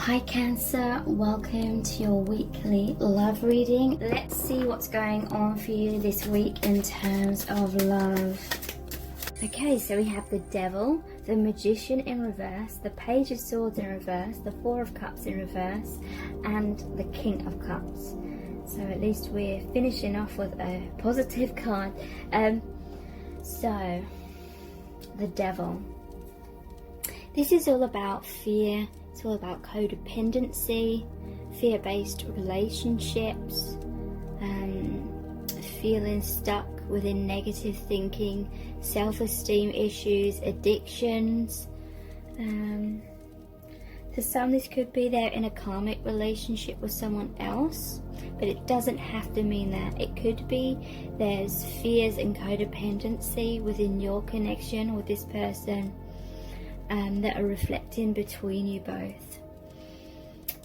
Hi Cancer, welcome to your weekly love reading. Let's see what's going on for you this week in terms of love. Okay, so we have the Devil, the Magician in reverse, the Page of Swords in reverse, the Four of Cups in reverse, and the King of Cups. So at least we're finishing off with a positive card. So, the Devil. This is all about fear. It's all about codependency, fear-based relationships, feeling stuck within negative thinking, self-esteem issues, addictions. For some, this could be they're in a karmic relationship with someone else, but it doesn't have to mean that. It could be there's fears and codependency within your connection with this person that are reflecting between you both.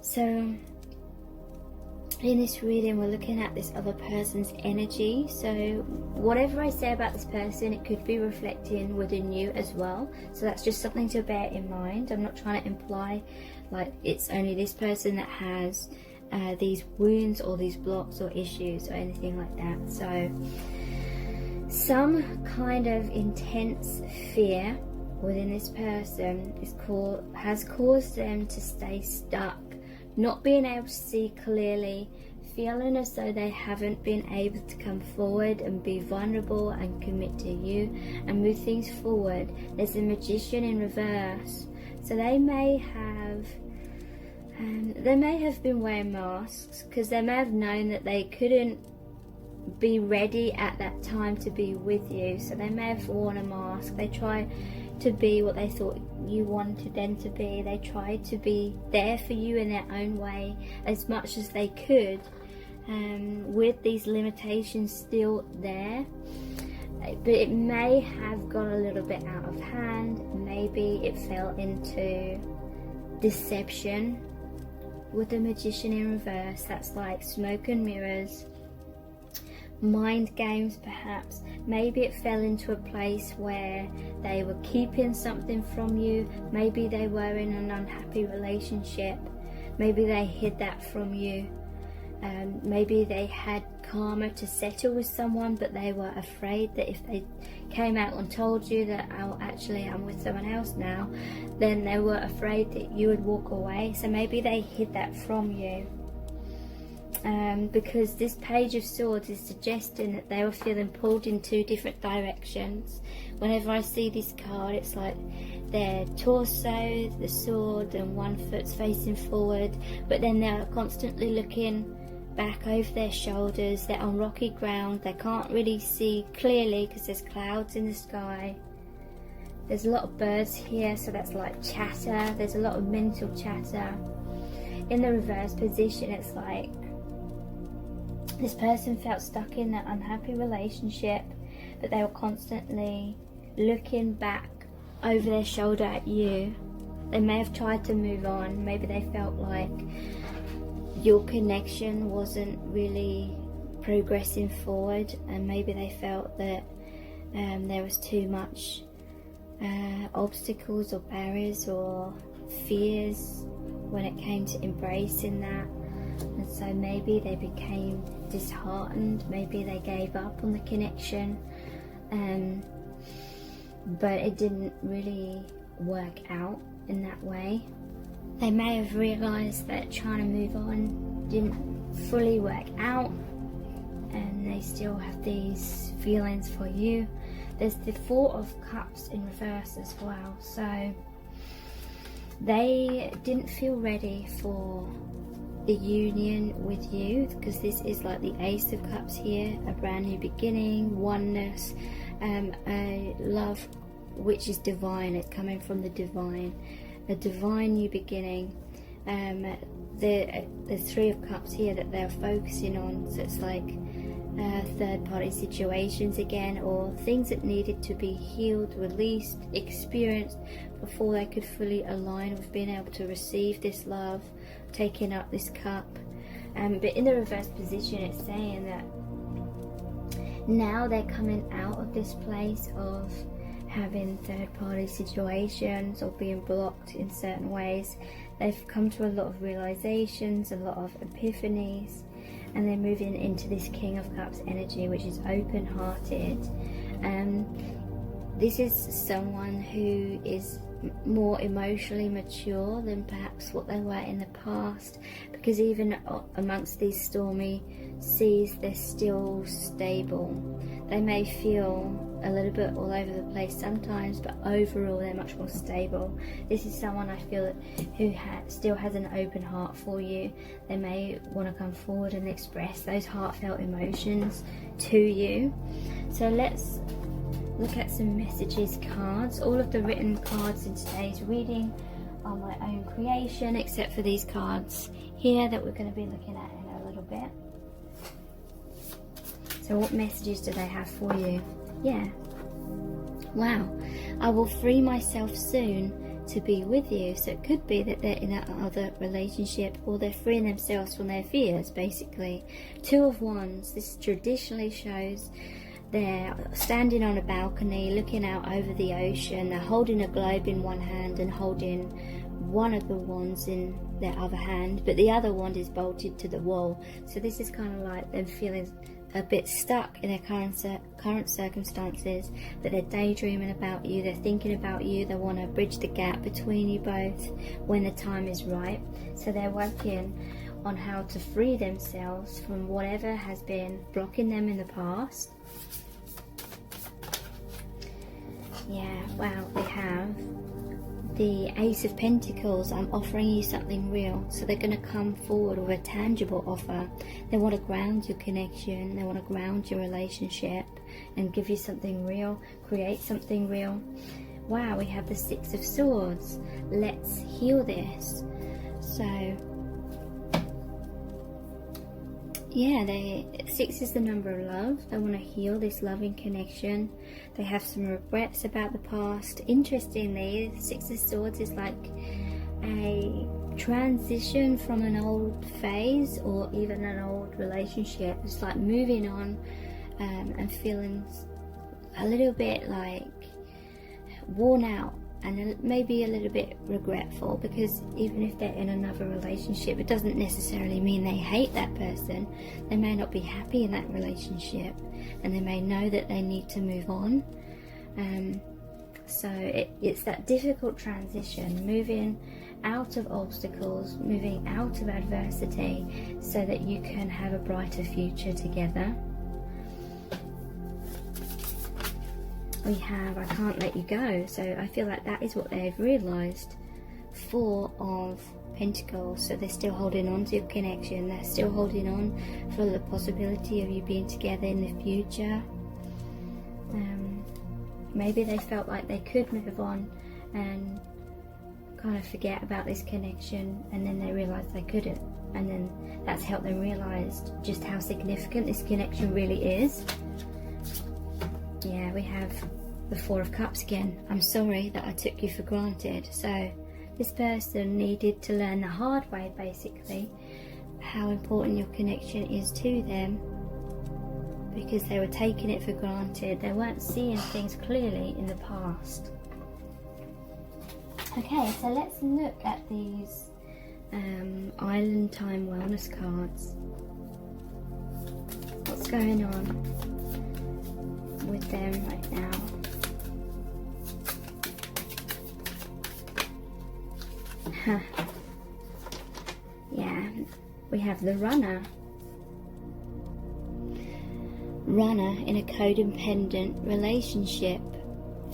So in this reading, we're looking at this other person's energy. So whatever I say about this person, it could be reflecting within you as well. So that's just something to bear in mind. I'm not trying to imply like it's only this person that has these wounds or these blocks or issues or anything like that. So some kind of intense fear within this person has caused them to stay stuck, not being able to see clearly, feeling as though they haven't been able to come forward and be vulnerable and commit to you and move things forward. There's a Magician in reverse, so they may have been wearing masks because they may have known that they couldn't be ready at that time to be with you, so they may have worn a mask. They try to be what they thought you wanted them to be. They tried to be there for you in their own way as much as they could, with these limitations still there. But it may have got a little bit out of hand. Maybe it fell into deception with the Magician in reverse. That's like smoke and mirrors, mind games perhaps. Maybe it fell into a place where they were keeping something from you. Maybe they were in an unhappy relationship. Maybe they hid that from you. Maybe they had karma to settle with someone, but they were afraid that if they came out and told you that, oh, actually I'm with someone else now, then they were afraid that you would walk away. So maybe they hid that from you. Because this Page of Swords is suggesting that they were feeling pulled in two different directions. Whenever I see this card, it's like their torso, the sword, and one foot's facing forward, but then they're constantly looking back over their shoulders. They're on rocky ground. They can't really see clearly because there's clouds in the sky. There's a lot of birds here, so that's like chatter. There's a lot of mental chatter. In the reverse position, it's like this person felt stuck in that unhappy relationship, but they were constantly looking back over their shoulder at you. They may have tried to move on. Maybe they felt like your connection wasn't really progressing forward, and maybe they felt that there was too much obstacles or barriers or fears when it came to embracing that. And so maybe they became disheartened, maybe they gave up on the connection, but it didn't really work out in that way. They may have realised that trying to move on didn't fully work out, and they still have these feelings for you. There's the Four of Cups in reverse as well, so they didn't feel ready for the union with you, because this is like the Ace of Cups here, a brand new beginning, oneness, a love which is divine. It's coming from the divine, a divine new beginning. The Three of Cups here that they're focusing on, so it's like third party situations again, or things that needed to be healed, released, experienced before they could fully align with being able to receive this love, taking up this cup. But in the reverse position, it's saying that now they're coming out of this place of having third party situations or being blocked in certain ways. They've come to a lot of realizations, a lot of epiphanies, and they're moving into this King of Cups energy, which is open-hearted. This is someone who is more emotionally mature than perhaps what they were in the past, because even amongst these stormy seas, they're still stable. They may feel a little bit all over the place sometimes, but overall they're much more stable. This is someone, I feel, who still has an open heart for you. They may want to come forward and express those heartfelt emotions to you. So let's look at some messages cards. All of the written cards in today's reading are my own creation, except for these cards here that we're going to be looking at in a little bit. So what messages do they have for you? Yeah. Wow. I will free myself soon to be with you. So it could be that they're in another relationship, or they're freeing themselves from their fears, basically. Two of Wands. This traditionally shows they're standing on a balcony looking out over the ocean. They're holding a globe in one hand and holding one of the wands in their other hand, but the other wand is bolted to the wall. So this is kind of like them feeling a bit stuck in their current circumstances, but they're daydreaming about you, they're thinking about you, they want to bridge the gap between you both when the time is right. So they're working on how to free themselves from whatever has been blocking them in the past. Yeah, wow, we have the Ace of Pentacles. I'm offering you something real. So they're going to come forward with a tangible offer. They want to ground your connection, they want to ground your relationship and give you something real, create something real. Wow, we have the Six of Swords. Let's heal this. So yeah, 6 is the number of love. They want to heal this loving connection. They have some regrets about the past. Interestingly, the 6 of Swords is like a transition from an old phase or even an old relationship. It's like moving on and feeling a little bit like worn out and maybe a little bit regretful, because even if they're in another relationship, it doesn't necessarily mean they hate that person. They may not be happy in that relationship and they may know that they need to move on. So it's that difficult transition, moving out of obstacles, moving out of adversity so that you can have a brighter future together. We have I can't let you go. So I feel like that is what they've realised. 4 of Pentacles. So they're still holding on to your connection. They're still holding on for the possibility of you being together in the future. Maybe they felt like they could move on and kind of forget about this connection, and then they realised they couldn't, and then that's helped them realise just how significant this connection really is. Yeah, we have the 4 of Cups again. I'm sorry that I took you for granted. So this person needed to learn the hard way, basically, how important your connection is to them, because they were taking it for granted. They weren't seeing things clearly in the past. Okay, so let's look at these Island Time Wellness cards. What's going on with them right now? Yeah, we have the Runner. Runner in a codependent relationship,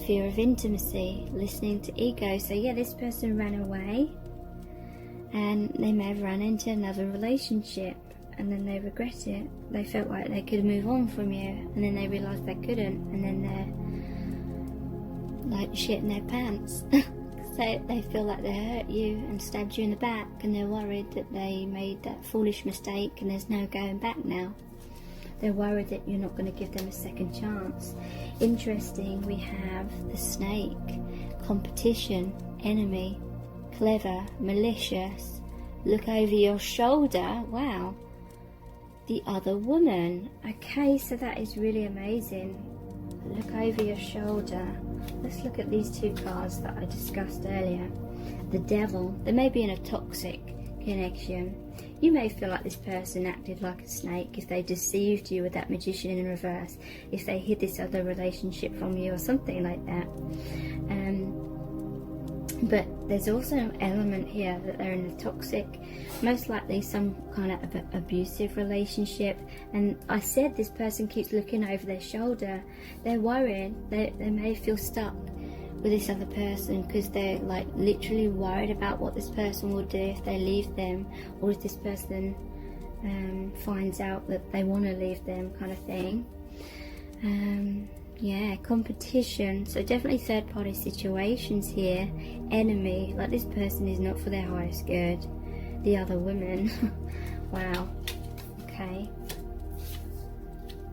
fear of intimacy, listening to ego. So yeah, this person ran away and they may have run into another relationship and then they regret it. They felt like they could move on from you and then they realised they couldn't, and then they're like shitting their pants. So they feel like they hurt you and stabbed you in the back, and they're worried that they made that foolish mistake and there's no going back now. They're worried that you're not going to give them a second chance. Interesting, we have the Snake, competition, enemy, clever, malicious, look over your shoulder. Wow. The other woman. Okay, so that is really amazing. Look over your shoulder. Let's look at these 2 cards that I discussed earlier. the devil. They may be in a toxic connection. You may feel like this person acted like a snake if they deceived you with that magician in reverse, if they hid this other relationship from you or something like that. But there's also an element here that they're in a toxic, most likely some kind of abusive relationship. And I said this person keeps looking over their shoulder. They're worried. They may feel stuck with this other person because they're like literally worried about what this person will do if they leave them, or if this person finds out that they want to leave them, kind of thing. Yeah, competition. So definitely third party situations here. Enemy, like this person is not for their highest good. The other women. Wow. Okay.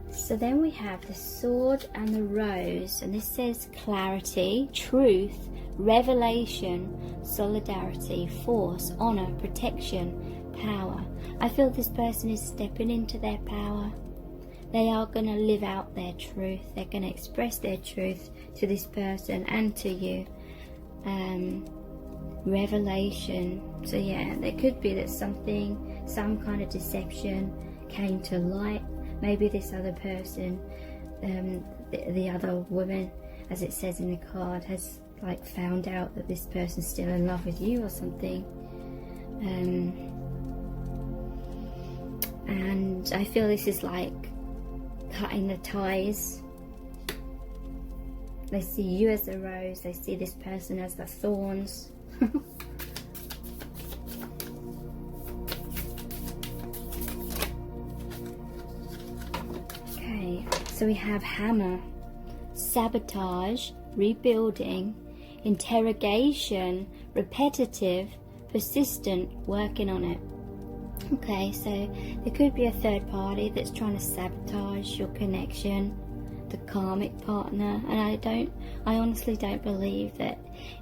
So then we have the sword and the rose, and this says clarity, truth, revelation, solidarity, force, honor, protection, power. I feel this person is stepping into their power. They are going to live out their truth. They're going to express their truth to this person and to you. Revelation. So yeah, there could be that some kind of deception came to light. Maybe this other person, the other woman, as it says in the card, has like found out that this person's still in love with you or something. And I feel this is like cutting the ties. They see you as the rose, they see this person as the thorns. Okay, so we have hammer, sabotage, rebuilding, interrogation, repetitive, persistent, working on it. Okay, so there could be a third party that's trying to sabotage your connection, the karmic partner. And I honestly don't believe that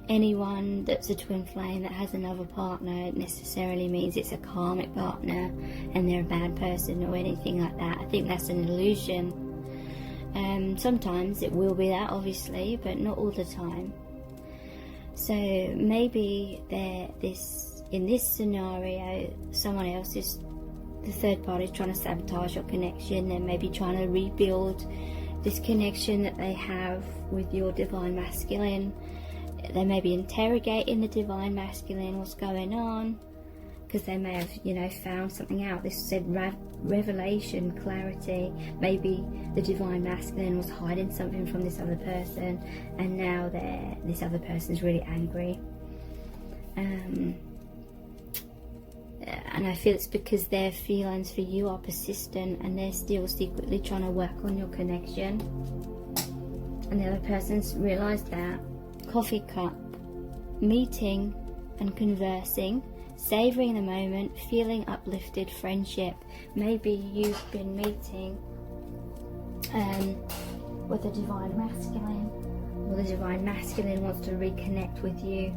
anyone that's a twin flame that has another partner necessarily means it's a karmic partner and they're a bad person or anything like that. I think that's an illusion. Sometimes it will be that, obviously, but not all the time. So maybe in this scenario, someone else is, the third party is trying to sabotage your connection. They're maybe trying to rebuild this connection that they have with your divine masculine. They may be interrogating the divine masculine, what's going on, because they may have, found something out. This said revelation, clarity. Maybe the divine masculine was hiding something from this other person, and now this other person's really angry. And I feel it's because their feelings for you are persistent and they're still secretly trying to work on your connection. And the other person's realised that. Coffee cup. Meeting and conversing. Savouring the moment. Feeling uplifted. Friendship. Maybe you've been meeting with a divine masculine. Or the divine masculine wants to reconnect with you.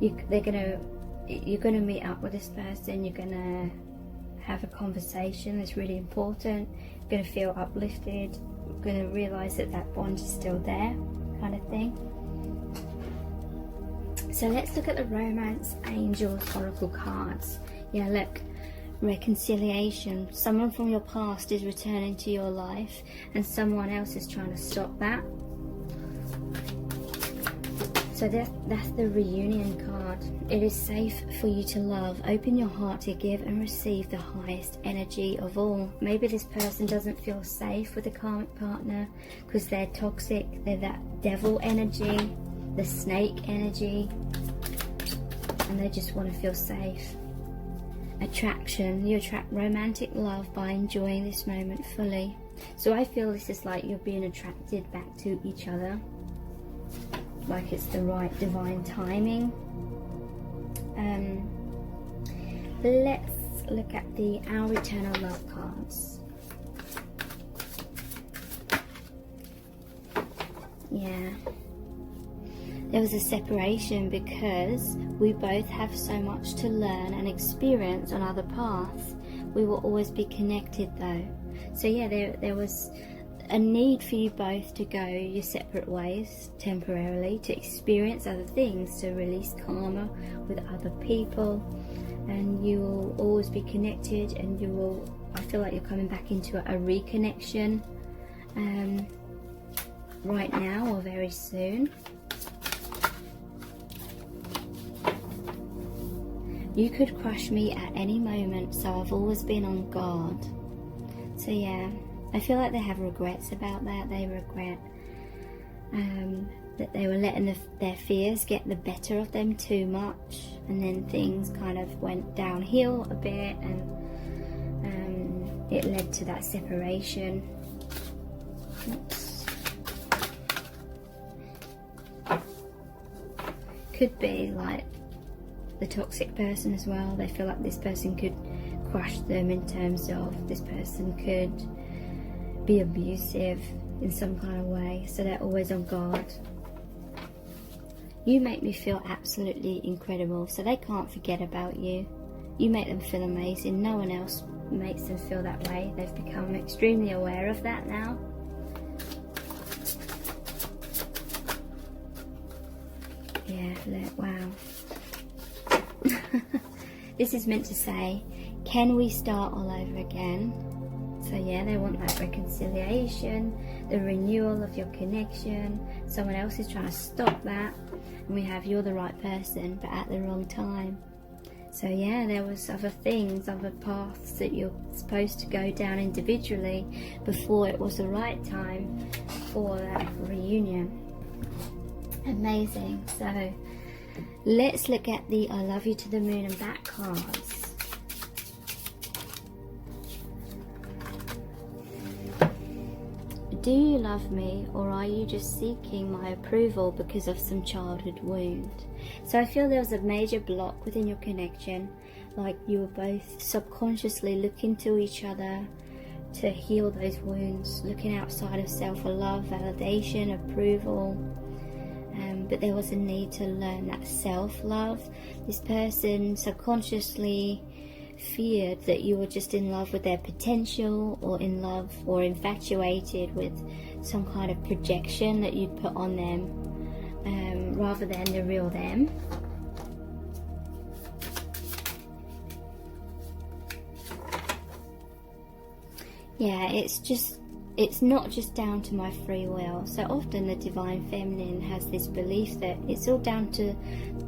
You're going to meet up with this person, you're going to have a conversation that's really important, you're going to feel uplifted, you're going to realise that bond is still there, kind of thing. So let's look at the Romance Angels Oracle cards. Yeah, look, reconciliation. Someone from your past is returning to your life and someone else is trying to stop that. So that's the reunion card. It is safe for you to love. Open your heart to give and receive the highest energy of all. Maybe this person doesn't feel safe with a karmic partner because they're toxic. They're that devil energy, the snake energy, and they just want to feel safe. Attraction. You attract romantic love by enjoying this moment fully. So I feel this is like you're being attracted back to each other. Like it's the right divine timing. Let's look at our eternal love cards. Yeah, there was a separation because we both have so much to learn and experience on other paths. We will always be connected though. So yeah, there was a need for you both to go your separate ways temporarily, to experience other things, to release karma with other people, and you will always be connected, and you will, I feel like you're coming back into a reconnection right now or very soon. You could crush me at any moment, so I've always been on guard. So yeah, I feel like they have regrets about that. They regret that they were letting their fears get the better of them too much, and then things kind of went downhill a bit, and it led to that separation. Oops. Could be like the toxic person as well. They feel like this person could crush them, in terms of this person could be abusive in some kind of way, so they're always on guard. You make me feel absolutely incredible, so they can't forget about you. You make them feel amazing. No one else makes them feel that way. They've become extremely aware of that now. Yeah, look, wow. This is meant to say, can we start all over again? So yeah, they want that reconciliation, the renewal of your connection. Someone else is trying to stop that, and we have you're the right person but at the wrong time. So yeah, there was other things, other paths that you're supposed to go down individually before it was the right time for that reunion. Amazing. So let's look at the I love you to the moon and back cards. Do you love me, or are you just seeking my approval because of some childhood wound? So I feel there was a major block within your connection, like you were both subconsciously looking to each other to heal those wounds, looking outside of self for love, validation, approval. But there was a need to learn that self-love. This person subconsciously feared that you were just in love with their potential, or in love or infatuated with some kind of projection that you'd put on them, rather than the real them. Yeah, it's not just down to my free will. So often the divine feminine has this belief that it's all down to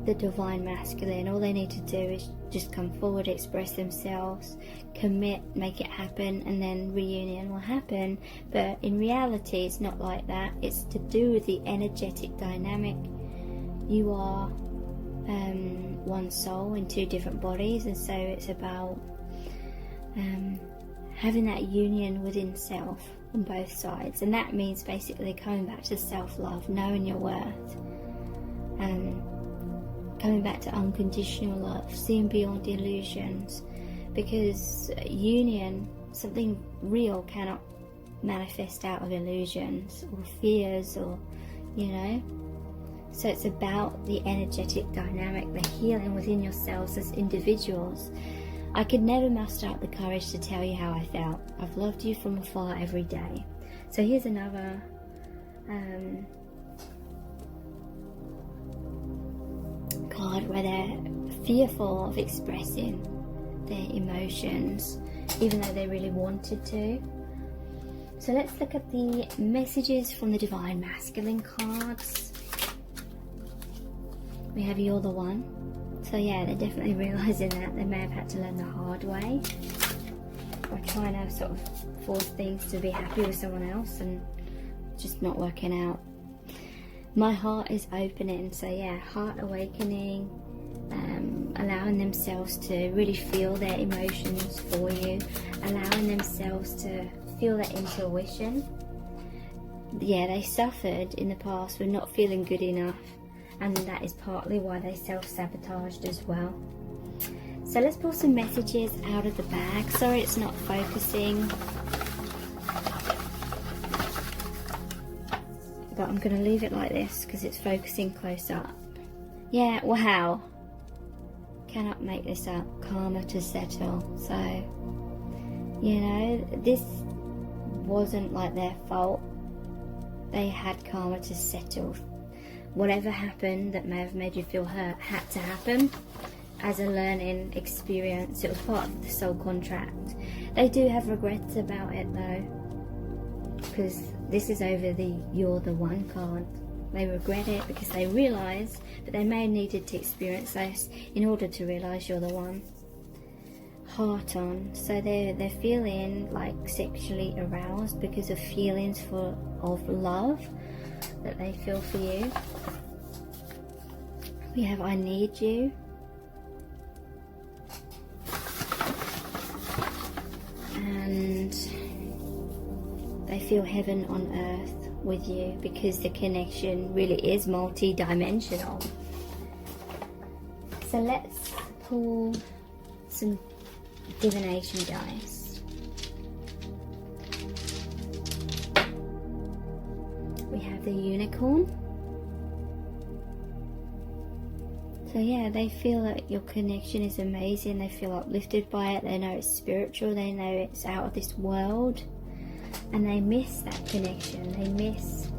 the divine masculine. All they need to do is just come forward, express themselves, commit, make it happen, and then reunion will happen. But in reality, it's not like that. It's to do with the energetic dynamic. You are one soul in two different bodies, and so it's about having that union within self on both sides. And that means basically coming back to self-love, knowing your worth, coming back to unconditional love, seeing beyond illusions, because union, something real, cannot manifest out of illusions or fears, or so it's about the energetic dynamic, the healing within yourselves as individuals. I could never muster up the courage to tell you how I felt. I've loved you from afar every day. So here's another card where they're fearful of expressing their emotions, even though they really wanted to. So let's look at the messages from the Divine Masculine cards. We have You're the One. So yeah, they're definitely realising that they may have had to learn the hard way, or trying to sort of force things to be happy with someone else and just not working out. My heart is opening. So yeah, heart awakening, allowing themselves to really feel their emotions for you, allowing themselves to feel their intuition. Yeah, they suffered in the past with not feeling good enough, and that is partly why they self-sabotaged as well. So let's pull some messages out of the bag. Sorry it's not focusing, but I'm going to leave it like this because it's focusing close up. Yeah, wow. Cannot make this up. Karma to settle. So, this wasn't like their fault. They had karma to settle. Whatever happened that may have made you feel hurt had to happen as a learning experience. It was part of the soul contract. They do have regrets about it though, because this is over the "you're the one" card. They regret it because they realise that they may have needed to experience this in order to realise you're the one. Heart on, so they're feeling like sexually aroused because of feelings of love that they feel for you. We have "I need you." And they feel heaven on earth with you because the connection really is multi-dimensional. So let's pull some divination dice. We have the Unicorn. So yeah, they feel that your connection is amazing. They feel uplifted by it. They know it's spiritual. They know it's out of this world. And they miss that connection. They miss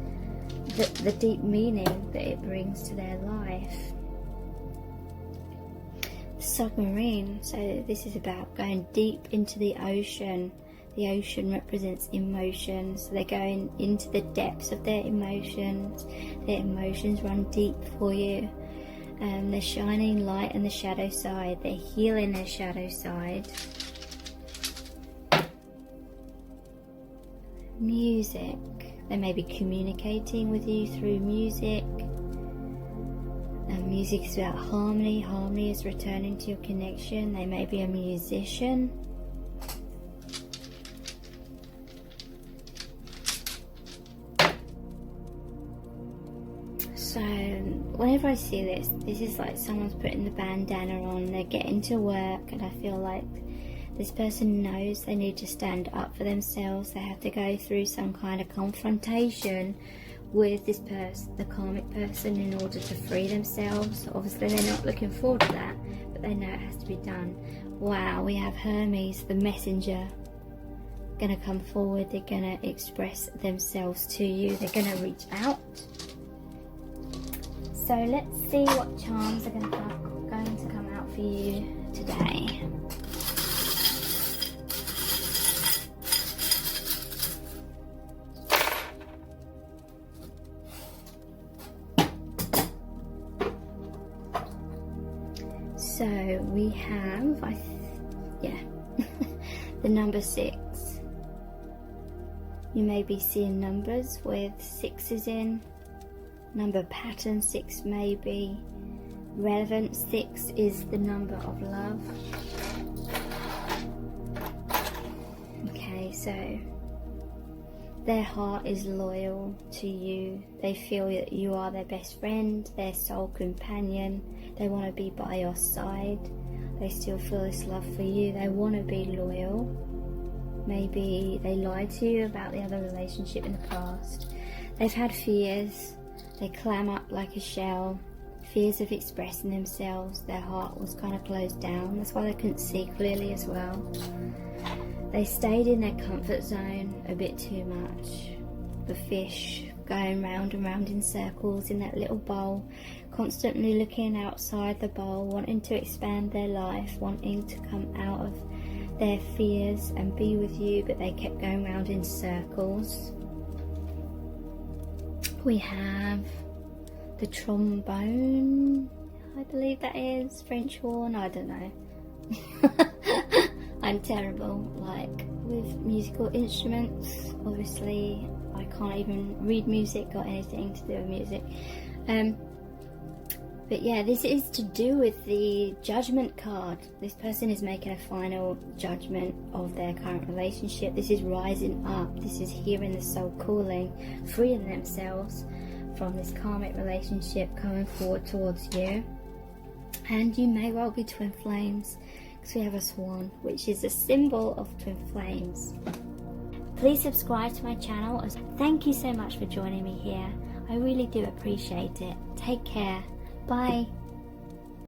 the deep meaning that it brings to their life. The Submarine. So this is about going deep into the ocean. The ocean represents emotions. So they're going into the depths of their emotions. Their emotions run deep for you. They're shining light on the shadow side. They're healing their shadow side. Music. They may be communicating with you through music. And music is about harmony. Harmony is returning to your connection. They may be a musician. So whenever I see this is like someone's putting the bandana on, they're getting to work, and I feel like this person knows they need to stand up for themselves. They have to go through some kind of confrontation with this person, the karmic person, in order to free themselves. Obviously they're not looking forward to that, but they know it has to be done. Wow, we have Hermes, the messenger, gonna come forward. They're gonna express themselves to you. They're gonna reach out. So let's see what charms are going to come out for you today. So we have, the number 6. You may be seeing numbers with 6s in. Number pattern 6 may be relevant. 6 is the number of love. Okay, so their heart is loyal to you. They feel that you are their best friend, their soul companion. They want to be by your side. They still feel this love for you. They want to be loyal. Maybe they lied to you about the other relationship in the past. They've had fears. They clam up like a shell, fears of expressing themselves. Their heart was kind of closed down. That's why they couldn't see clearly as well. They stayed in their comfort zone a bit too much. The fish going round and round in circles in that little bowl, constantly looking outside the bowl, wanting to expand their life, wanting to come out of their fears and be with you, but they kept going round in circles. We have the trombone, I believe that is, French horn, I don't know. I'm terrible, like, with musical instruments. Obviously, I can't even read music or anything to do with music. But yeah, this is to do with the judgment card. This person is making a final judgment of their current relationship. This is rising up. This is hearing the soul calling, freeing themselves from this karmic relationship, coming forward towards you. And you may well be twin flames, because we have a swan, which is a symbol of twin flames. Please subscribe to my channel. Thank you so much for joining me here. I really do appreciate it. Take care. Bye.